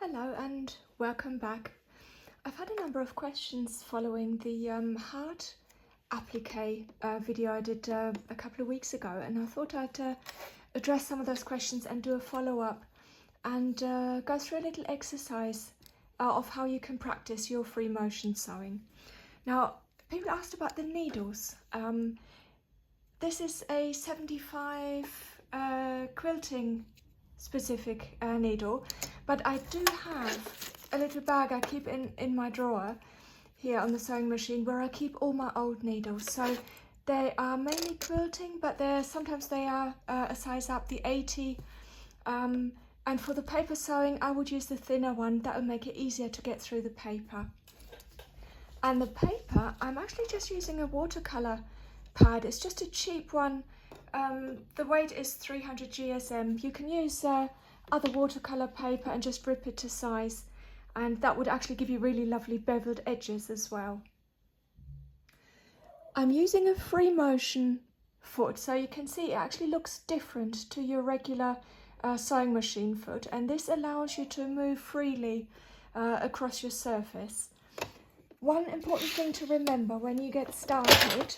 Hello and welcome back. I've had a number of questions following the heart applique video I did a couple of weeks ago, and I thought I'd address some of those questions and do a follow-up and go through a little exercise of how you can practice your free motion sewing. Now, people asked about the needles. This is a 75 quilting specific needle, but I do have a little bag I keep in my drawer here on the sewing machine where I keep all my old needles. So they are mainly quilting, but sometimes they are a size up, the 80. And for the paper sewing, I would use the thinner one. That would make it easier to get through the paper. And the paper, I'm actually just using a watercolor pad. It's just a cheap one. The weight is 300 GSM. You can use other watercolor paper and just rip it to size, and that would actually give you really lovely beveled edges as well. I'm using a free motion foot, so you can see it actually looks different to your regular sewing machine foot, and this allows you to move freely across your surface. One important thing to remember when you get started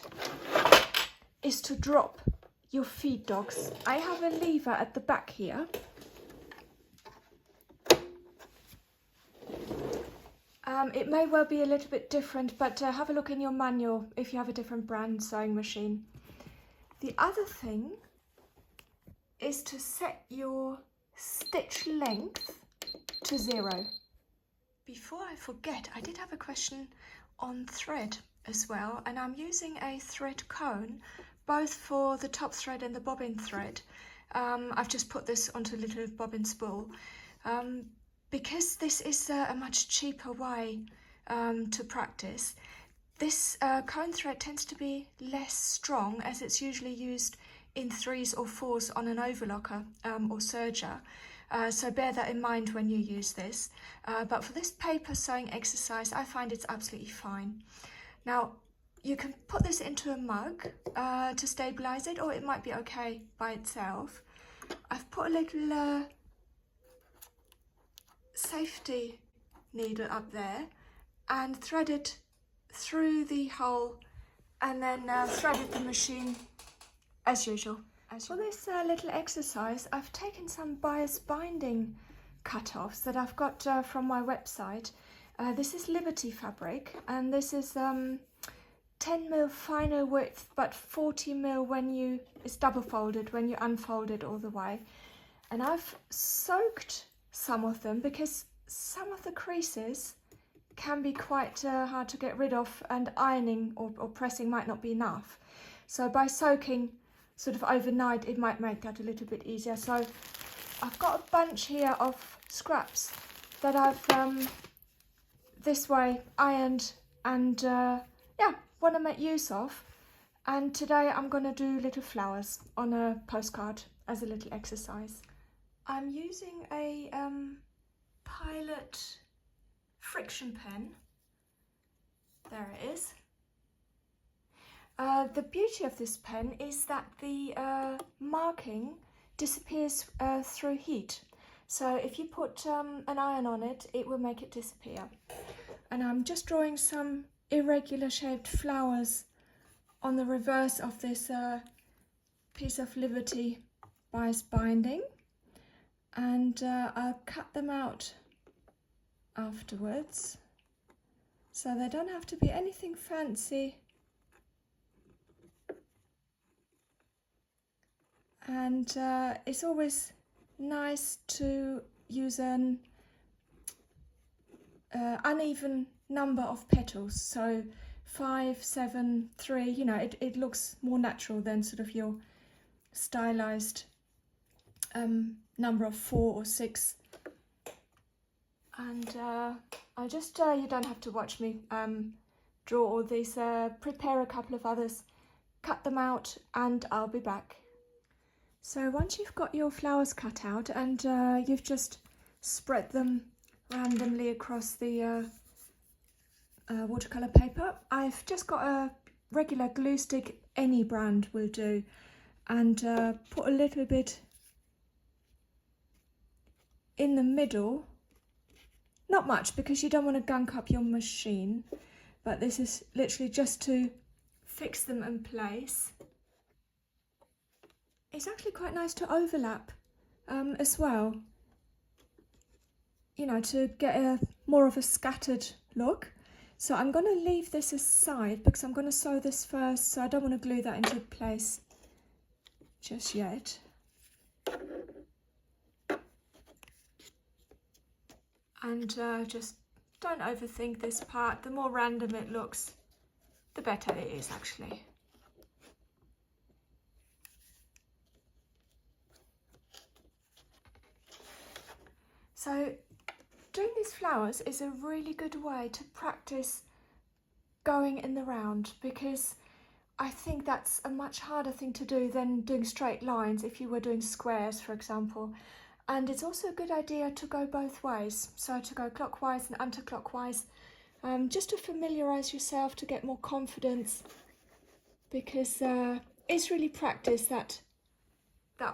is to drop your feed dogs. I have a lever at the back here. It may well be a little bit different, but have a look in your manual if you have a different brand sewing machine. The other thing is to set your stitch length to 0. Before I forget, I did have a question on thread as well, and I'm using a thread cone both for the top thread and the bobbin thread. I've just put this onto a little bobbin spool. Because this is a much cheaper way to practice, this cone thread tends to be less strong, as it's usually used in 3s or 4s on an overlocker or serger. So bear that in mind when you use this. But for this paper sewing exercise, I find it's absolutely fine. Now, you can put this into a mug to stabilize it, or it might be okay by itself. I've put a little safety needle up there and threaded through the hole, and then threaded the machine as usual. For this little exercise, I've taken some bias binding cut-offs that I've got from my website. This is Liberty fabric, and this is 10mm finer width, but 40mm when it's double folded when you unfold it all the way. And I've soaked some of them because some of the creases can be quite hard to get rid of, and ironing or pressing might not be enough. So by soaking sort of overnight, it might make that a little bit easier. So I've got a bunch here of scraps that I've this way ironed and yeah, want to make use of. And today I'm going to do little flowers on a postcard as a little exercise. I'm using a Pilot friction pen. There it is. The beauty of this pen is that the marking disappears through heat. So if you put an iron on it, it will make it disappear. And I'm just drawing some irregular shaped flowers on the reverse of this piece of Liberty bias binding, and I'll cut them out afterwards, so they don't have to be anything fancy. And it's always nice to use an uneven number of petals, so 5, 7, 3, you know, it looks more natural than sort of your stylized number of 4 or 6. And I just, you don't have to watch me draw all these, prepare a couple of others, cut them out, and I'll be back. So once you've got your flowers cut out and you've just spread them randomly across the watercolor paper, I've just got a regular glue stick, any brand will do, and put a little bit in the middle Not much, because you don't want to gunk up your machine, but this is literally just to fix them in place. It's actually quite nice to overlap as well, you know, to get a more of a scattered look. So I'm going to leave this aside because I'm going to sew this first, so I don't want to glue that into place just yet. And just don't overthink this part. The more random it looks, the better it is actually. So doing these flowers is a really good way to practice going in the round, because I think that's a much harder thing to do than doing straight lines if you were doing squares, for example. And it's also a good idea to go both ways, so to go clockwise and anti-clockwise, just to familiarise yourself, to get more confidence, because it's really practice that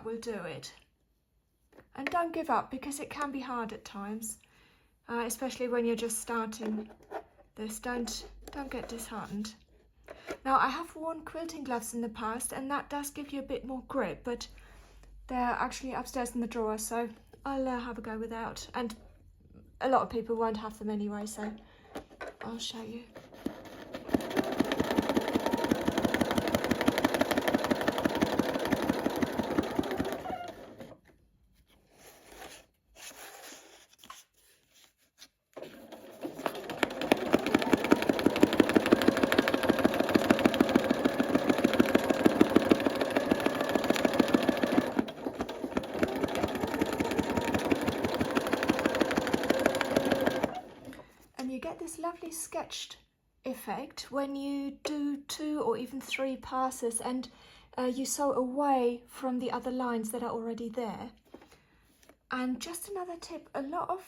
will do it. And don't give up, because it can be hard at times, especially when you're just starting this. Don't get disheartened. Now, I have worn quilting gloves in the past, and that does give you a bit more grip, but they're actually upstairs in the drawer, so I'll have a go without. And a lot of people won't have them anyway, so I'll show you. This lovely sketched effect when you do 2 or even 3 passes and you sew away from the other lines that are already there. And just another tip, a lot of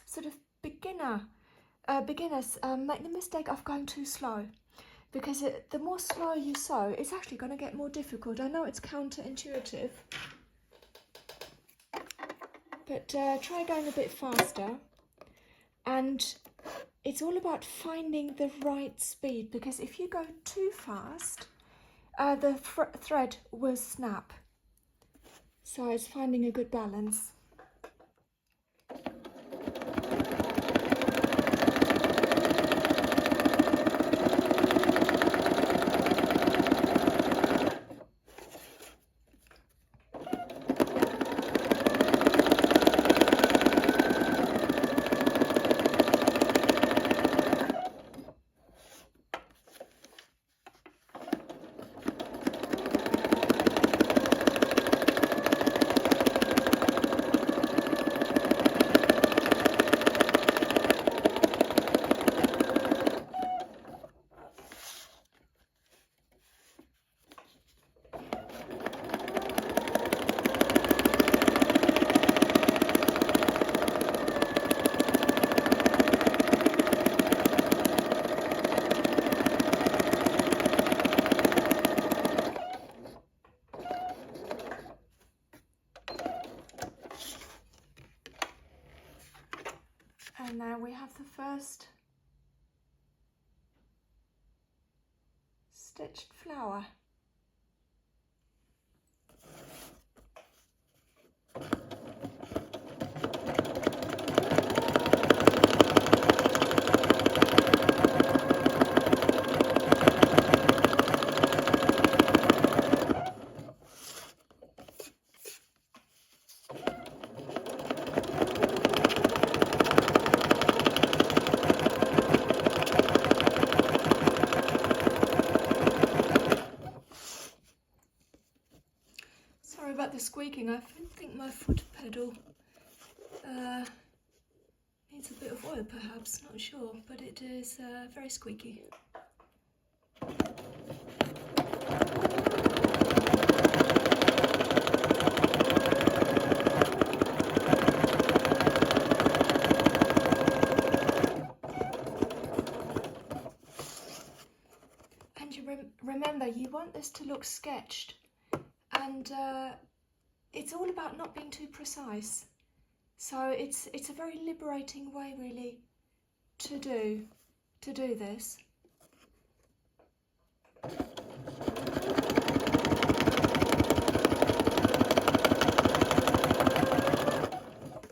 sort of beginners make the mistake of going too slow, because the more slow you sew, it's actually going to get more difficult. I know it's counterintuitive, but try going a bit faster. And it's all about finding the right speed, because if you go too fast, the thread will snap. So it's finding a good balance. And now we have the first stitched flower. About the squeaking, I think my foot pedal needs a bit of oil, perhaps, not sure, but it is very squeaky. And you remember, you want this to look sketched, and it's all about not being too precise. So it's a very liberating way really to do this.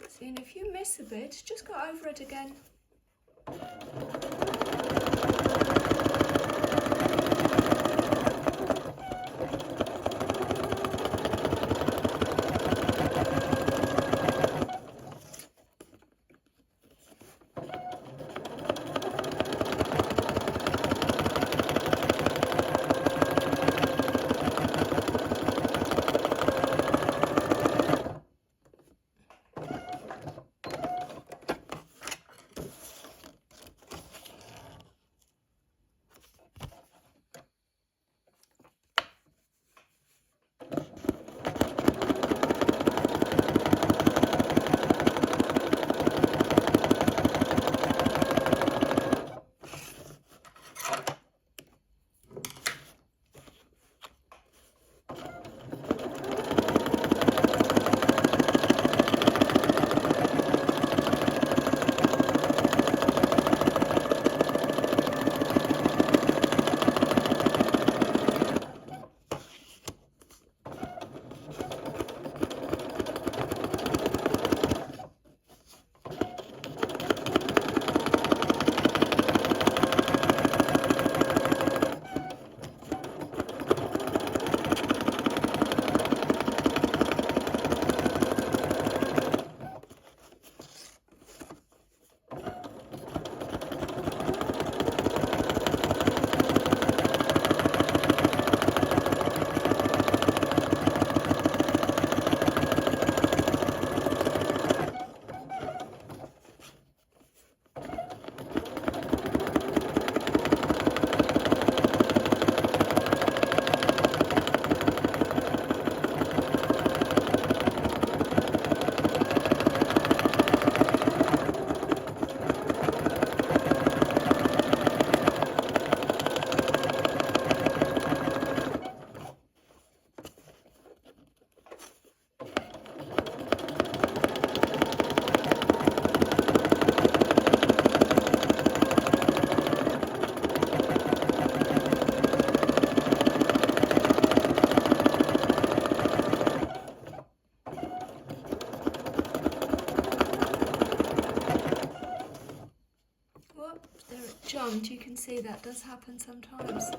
See, and if you miss a bit, just go over it again. Jumped, you can see that does happen sometimes.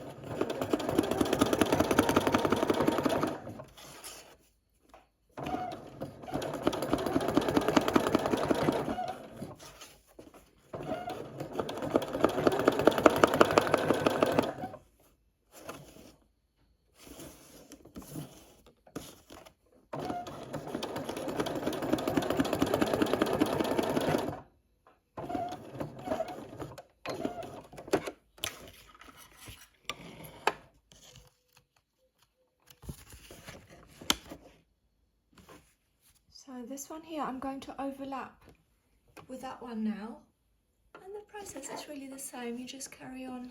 So this one here, I'm going to overlap with that one now. And the process is really the same, you just carry on.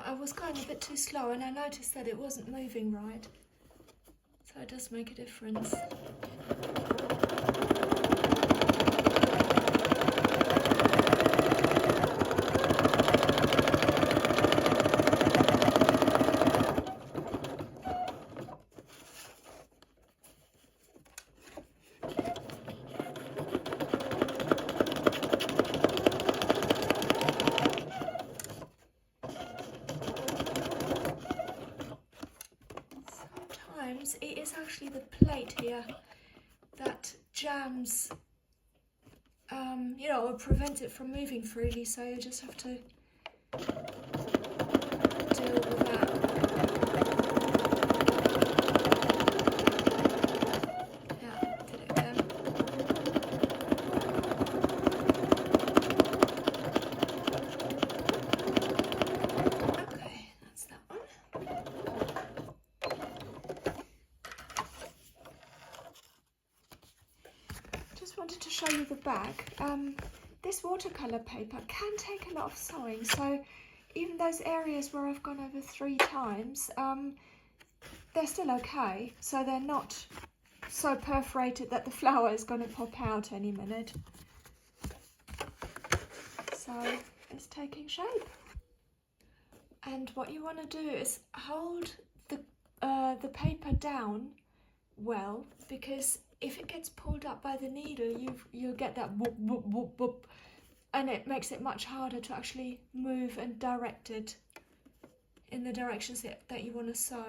I was going a bit too slow and I noticed that it wasn't moving right, so it does make a difference. It is actually the plate here that you know, or prevent it from moving freely, so you just have to deal with that. Yeah, did it again. Okay, that's that one. Just wanted to show you the back. This watercolour paper can take a lot of sewing, so even those areas where I've gone over 3 times, they're still okay, so they're not so perforated that the flower is going to pop out any minute. So it's taking shape. And what you want to do is hold the paper down well, because if it gets pulled up by the needle, you'll get that whoop, whoop, whoop, whoop, and it makes it much harder to actually move and direct it in the directions that you want to sew.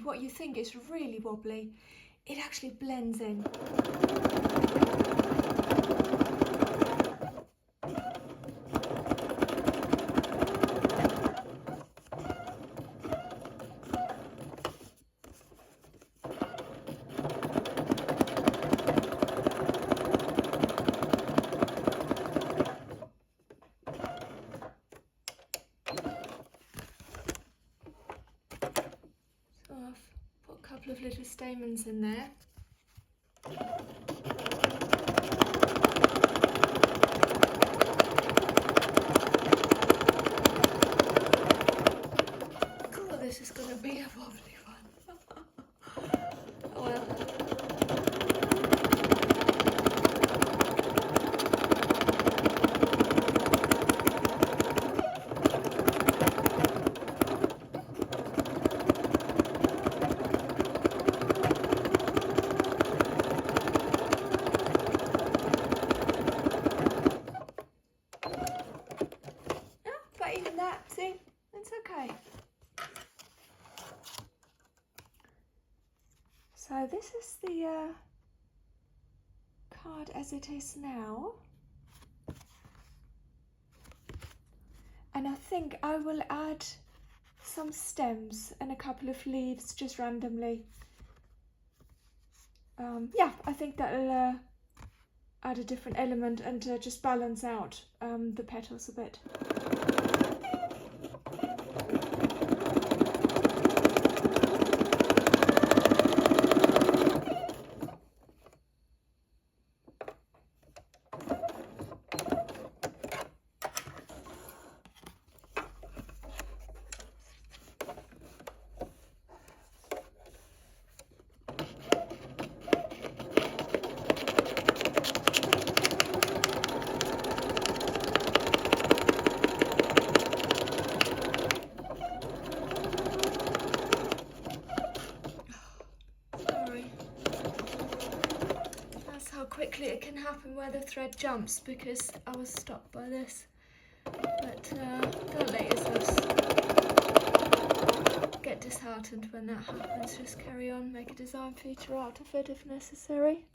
What you think is really wobbly, it actually blends in. Couple of little stamens in there. Cool, this is going to be a wobbly one. Oh well. See, it's okay. So this is the card as it is now, and I think I will add some stems and a couple of leaves just randomly. Yeah, I think that'll add a different element and just balance out the petals a bit. Quickly it can happen where the thread jumps, because I was stopped by this. But don't let yourself get disheartened when that happens. Just carry on, make a design feature out of it if necessary.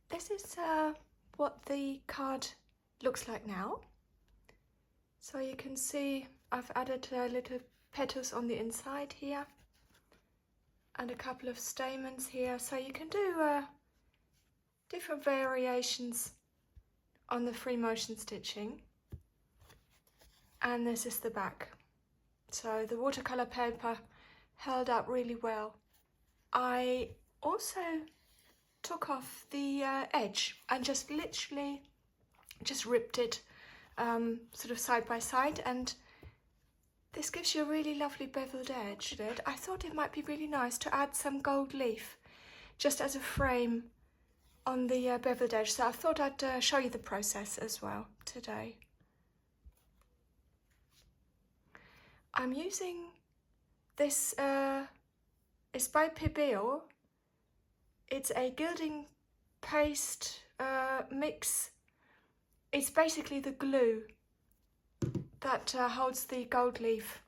This is what the card looks like now. So you can see I've added little petals on the inside here and a couple of stamens here, so you can do different variations on the free motion stitching. And this is the back. So the watercolor paper held up really well. I also took off the edge and just literally just ripped it sort of side by side, and this gives you a really lovely beveled edge. I thought it might be really nice to add some gold leaf just as a frame on the beveled edge, so I thought I'd show you the process as well today. I'm using this, it's by Pebeo. It's a gilding paste mix. It's basically the glue that holds the gold leaf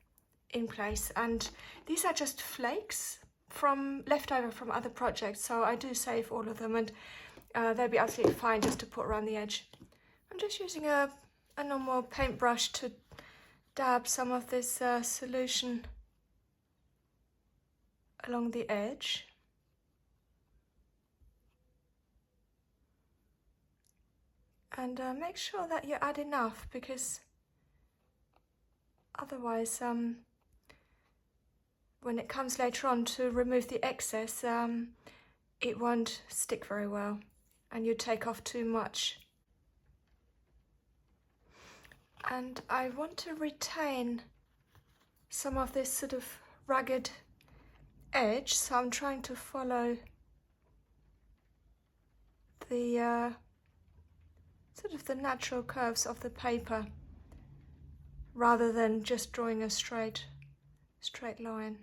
in place, and these are just flakes from leftover from other projects, so I do save all of them, and they'll be absolutely fine just to put around the edge. I'm just using a normal paintbrush to dab some of this solution along the edge. And make sure that you add enough, because otherwise when it comes later on to remove the excess, it won't stick very well and you take off too much. And I want to retain some of this sort of ragged edge, so I'm trying to follow the sort of the natural curves of the paper rather than just drawing a straight line.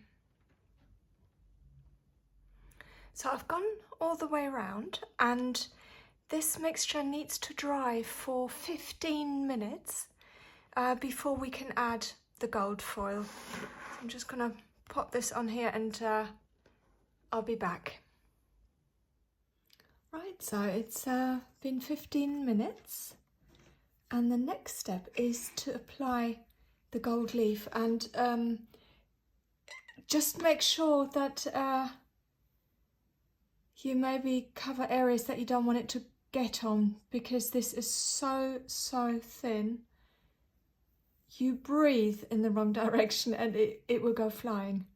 So I've gone all the way around, and this mixture needs to dry for 15 minutes before we can add the gold foil. So I'm just gonna pop this on here and I'll be back. Right, so it's been 15 minutes, and the next step is to apply the gold leaf, and just make sure that you maybe cover areas that you don't want it to get on, because this is so thin. You breathe in the wrong direction and it will go flying.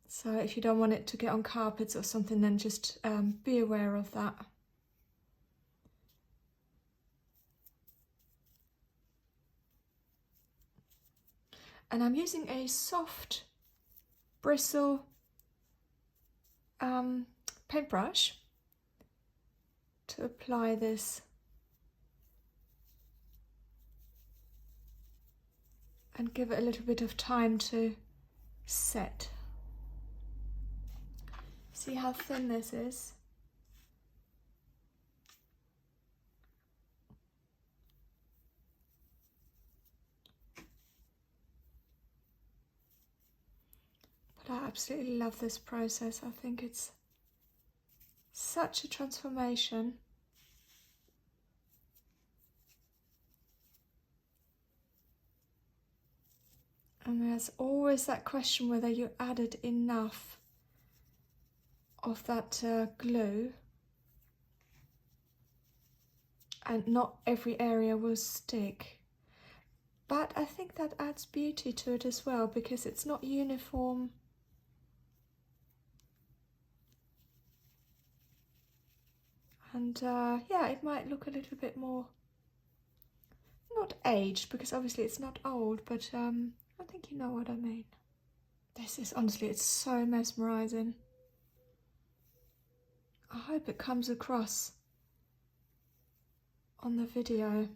So if you don't want it to get on carpets or something, then just be aware of that. And I'm using a soft bristle paintbrush to apply this. And give it a little bit of time to set. See how thin this is? But I absolutely love this process. I think it's such a transformation. And there's always that question whether you added enough of that glue. and not every area will stick. But I think that adds beauty to it as well, because it's not uniform. And yeah, it might look a little bit more, not aged, because obviously it's not old, but I think you know what I mean. This is, honestly, it's so mesmerizing. I hope it comes across on the video.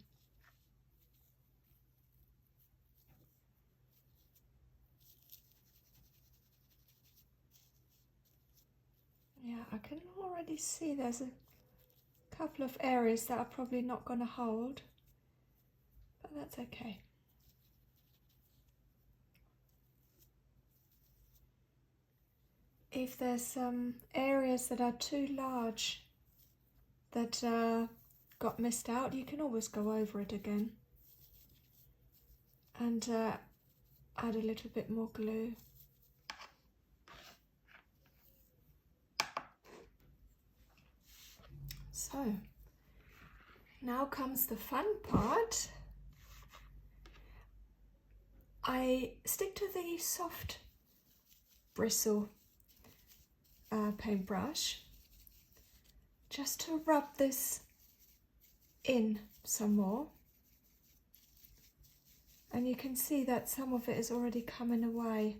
Yeah, I can already see there's a couple of areas that are probably not going to hold, but that's okay. If there's some areas that are too large that got missed out, you can always go over it again and add a little bit more glue. So now comes the fun part. I stick to the soft bristle paintbrush just to rub this in some more, and you can see that some of it is already coming away.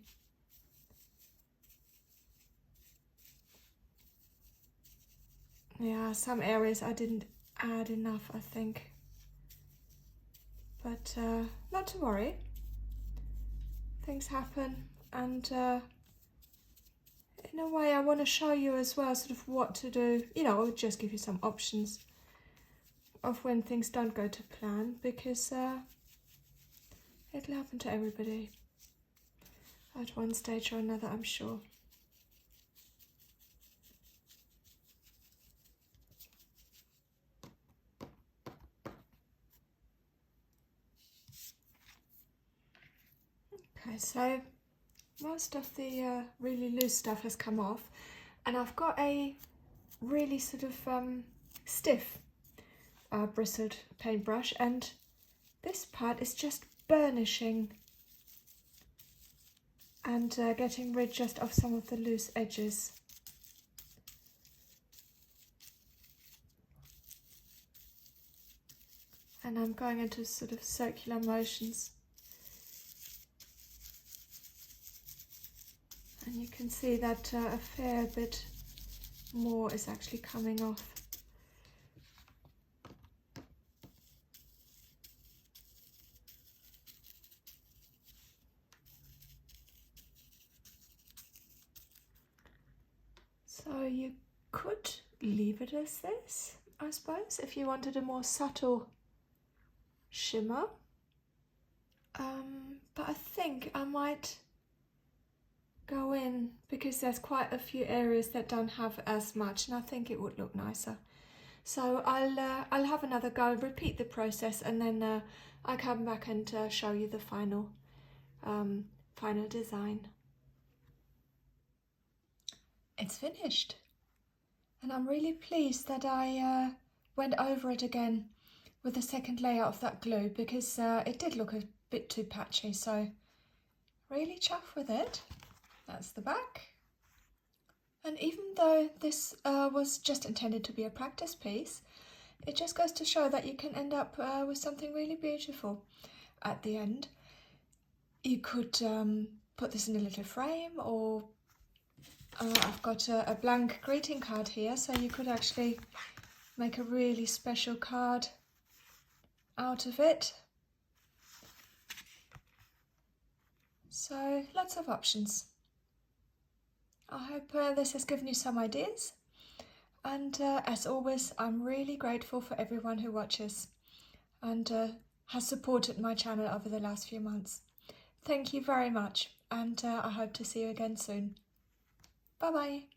Yeah, some areas I didn't add enough, I think, but not to worry, things happen. And in a way I want to show you as well sort of what to do, you know, I'll just give you some options of when things don't go to plan, because it'll happen to everybody at one stage or another, I'm sure. Okay, so most of the really loose stuff has come off, and I've got a really sort of stiff bristled paintbrush, and this part is just burnishing and getting rid just of some of the loose edges. And I'm going into sort of circular motions. And you can see that a fair bit more is actually coming off. So you could leave it as this, I suppose, if you wanted a more subtle shimmer. But I think I might go in, because there's quite a few areas that don't have as much, and I think it would look nicer. So I'll have another go, repeat the process, and then I'll come back and show you the final design. It's finished, and I'm really pleased that I went over it again with the second layer of that glue, because it did look a bit too patchy, so really chuffed with it. That's the back. And even though this was just intended to be a practice piece, it just goes to show that you can end up with something really beautiful at the end. You could put this in a little frame, or I've got a blank greeting card here, so you could actually make a really special card out of it. So lots of options. I hope this has given you some ideas, and as always, I'm really grateful for everyone who watches and has supported my channel over the last few months. Thank you very much, and I hope to see you again soon. Bye bye.